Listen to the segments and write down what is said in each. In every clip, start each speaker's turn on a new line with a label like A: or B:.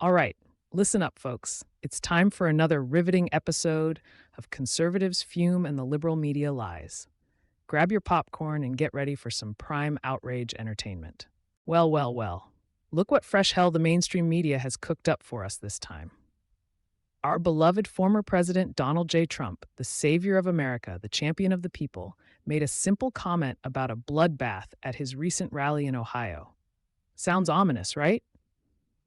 A: All right, listen up, folks. It's time for another riveting episode of Conservatives Fume and the Liberal Media Lies. Grab your popcorn and get ready for some prime outrage entertainment. Well, well, well. Look what fresh hell the mainstream media has cooked up for us this time. Our beloved former President Donald J. Trump, the savior of America, the champion of the people, made a simple comment about a bloodbath at his recent rally in Ohio. Sounds ominous, right?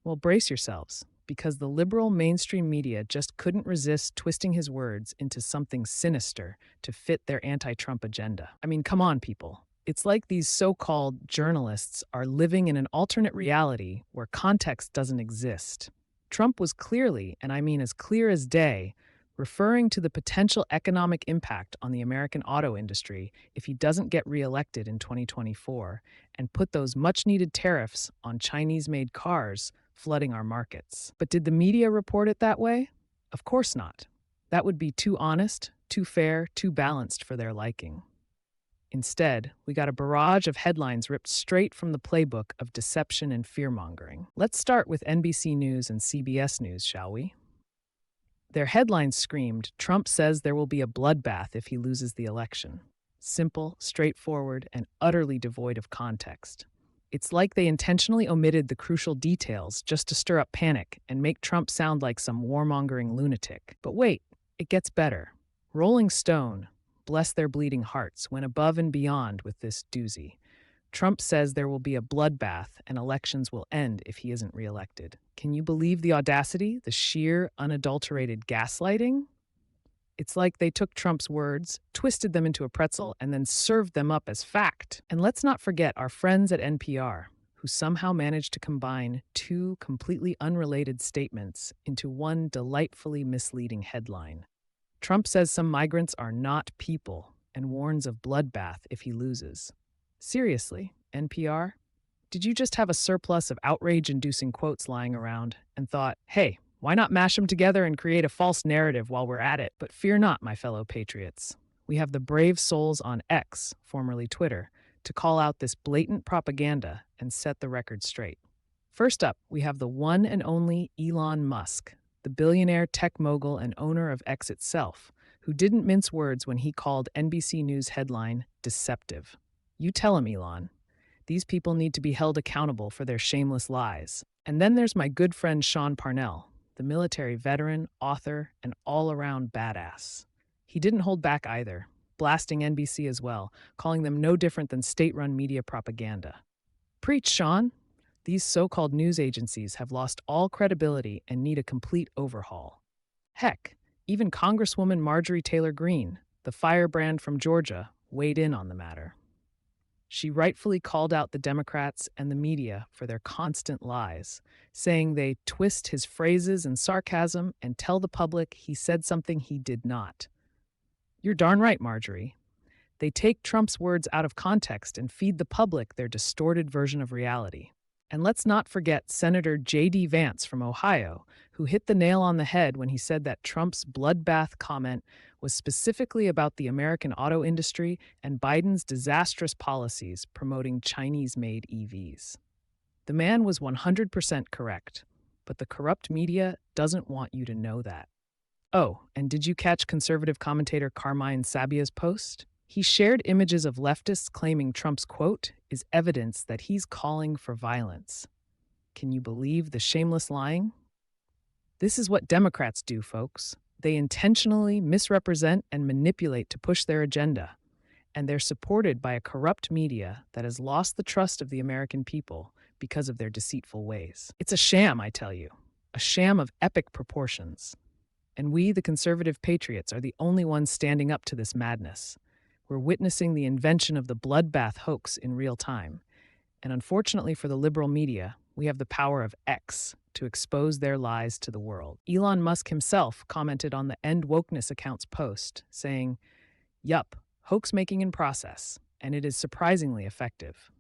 A: Well, brace yourselves, because the liberal mainstream media just couldn't resist twisting his words into something sinister to fit their anti Trump agenda. I mean, come on, people. It's like these so called journalists are living in an alternate reality where context doesn't exist. Trump was clearly, and I mean as clear as day, referring to the potential economic impact on the American auto industry if he doesn't get reelected in 2024 and put those much needed tariffs on Chinese made cars flooding our markets. But did the media report it that way? Of course not. That would be too honest, too fair, too balanced for their liking. Instead, we got a barrage of headlines ripped straight from the playbook of deception and fear-mongering. Let's start with NBC News and CBS News, shall we? Their headlines screamed, "Trump says there will be a bloodbath if he loses the election." Simple, straightforward, and utterly devoid of context. It's like they intentionally omitted the crucial details just to stir up panic and make Trump sound like some warmongering lunatic. But wait, it gets better. Rolling Stone, bless their bleeding hearts, went above and beyond with this doozy. Trump says there will be a bloodbath and elections will end if he isn't reelected. Can you believe the audacity, the sheer, unadulterated gaslighting? It's like they took Trump's words, twisted them into a pretzel, and then served them up as fact. And let's not forget our friends at NPR, who somehow managed to combine two completely unrelated statements into one delightfully misleading headline. Trump says some migrants are not people and warns of bloodbath if he loses. Seriously, NPR? Did you just have a surplus of outrage-inducing quotes lying around and thought, hey, why not mash them together and create a false narrative while we're at it? But fear not, my fellow patriots. We have the brave souls on X, formerly Twitter, to call out this blatant propaganda and set the record straight. First up, we have the one and only Elon Musk, the billionaire tech mogul and owner of X itself, who didn't mince words when he called NBC News headline deceptive. You tell him, Elon. These people need to be held accountable for their shameless lies. And then there's my good friend Sean Parnell, the military veteran, author, and all-around badass. He didn't hold back either, blasting NBC as well, calling them no different than state-run media propaganda. Preach, Sean! These so-called news agencies have lost all credibility and need a complete overhaul. Heck, even Congresswoman Marjorie Taylor Greene, the firebrand from Georgia, weighed in on the matter. She rightfully called out the Democrats and the media for their constant lies, saying they twist his phrases and sarcasm and tell the public he said something he did not. You're darn right, Marjorie. They take Trump's words out of context and feed the public their distorted version of reality. And let's not forget Senator J.D. Vance from Ohio, who hit the nail on the head when he said that Trump's bloodbath comment was specifically about the American auto industry and Biden's disastrous policies promoting Chinese-made EVs. The man was 100% correct, but the corrupt media doesn't want you to know that. Oh, and did you catch conservative commentator Carmine Sabia's post? He shared images of leftists claiming Trump's quote is evidence that he's calling for violence. Can you believe the shameless lying? This is what Democrats do, folks. They intentionally misrepresent and manipulate to push their agenda, and they're supported by a corrupt media that has lost the trust of the American people because of their deceitful ways. It's a sham, I tell you, a sham of epic proportions. And we, the conservative patriots, are the only ones standing up to this madness. We're witnessing the invention of the bloodbath hoax in real time. And unfortunately for the liberal media, we have the power of X to expose their lies to the world. Elon Musk himself commented on the End Wokeness account's post, saying, "Yup, hoax making in process, and it is surprisingly effective."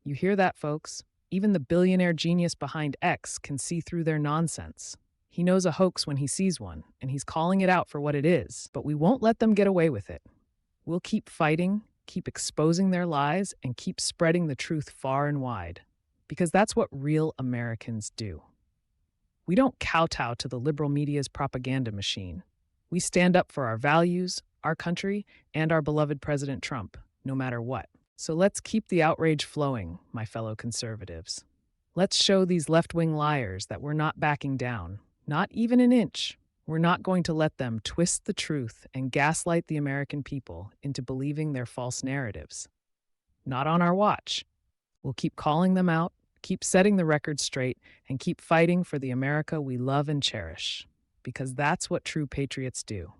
A: You hear that, folks? Even the billionaire genius behind X can see through their nonsense. He knows a hoax when he sees one, and he's calling it out for what it is, but we won't let them get away with it. We'll keep fighting, keep exposing their lies, and keep spreading the truth far and wide, because that's what real Americans do. We don't kowtow to the liberal media's propaganda machine. We stand up for our values, our country, and our beloved President Trump, no matter what. So let's keep the outrage flowing, my fellow conservatives. Let's show these left wing liars that we're not backing down, not even an inch. We're not going to let them twist the truth and gaslight the American people into believing their false narratives. Not on our watch. We'll keep calling them out, keep setting the record straight, and keep fighting for the America we love and cherish. Because that's what true patriots do.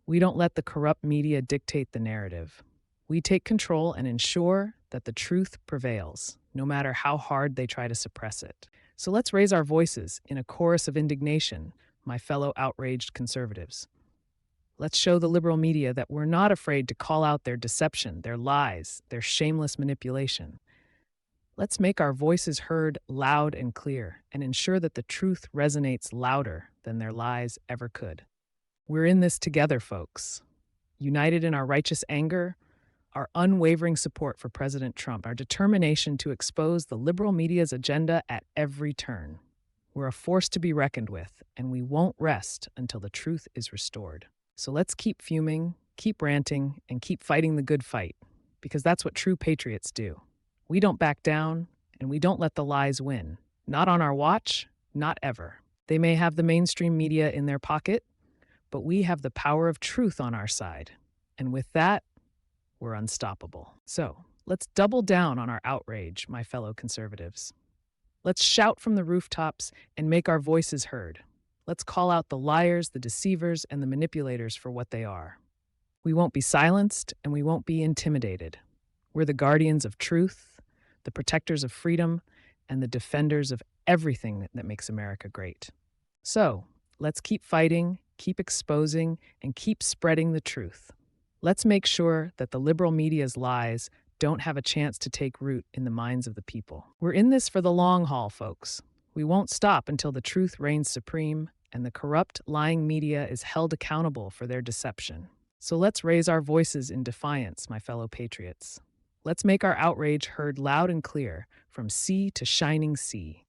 A: We don't let the corrupt media dictate the narrative. We take control and ensure that the truth prevails, no matter how hard they try to suppress it. So let's raise our voices in a chorus of indignation, my fellow outraged conservatives. Let's show the liberal media that we're not afraid to call out their deception, their lies, their shameless manipulation. Let's make our voices heard loud and clear and ensure that the truth resonates louder than their lies ever could. We're in this together, folks. United in our righteous anger, our unwavering support for President Trump, our determination to expose the liberal media's agenda at every turn. We're a force to be reckoned with, and we won't rest until the truth is restored. So let's keep fuming, keep ranting, and keep fighting the good fight, because that's what true patriots do. We don't back down, and we don't let the lies win. Not on our watch, not ever. They may have the mainstream media in their pocket, but we have the power of truth on our side. And with that, we're unstoppable. So let's double down on our outrage, my fellow conservatives. Let's shout from the rooftops and make our voices heard. Let's call out the liars, the deceivers, and the manipulators for what they are. We won't be silenced, and we won't be intimidated. We're the guardians of truth, the protectors of freedom, and the defenders of everything that makes America great. So let's keep fighting, keep exposing, and keep spreading the truth. Let's make sure that the liberal media's lies don't have a chance to take root in the minds of the people. We're in this for the long haul, folks. We won't stop until the truth reigns supreme and the corrupt, lying media is held accountable for their deception. So let's raise our voices in defiance, my fellow patriots. Let's make our outrage heard loud and clear from sea to shining sea.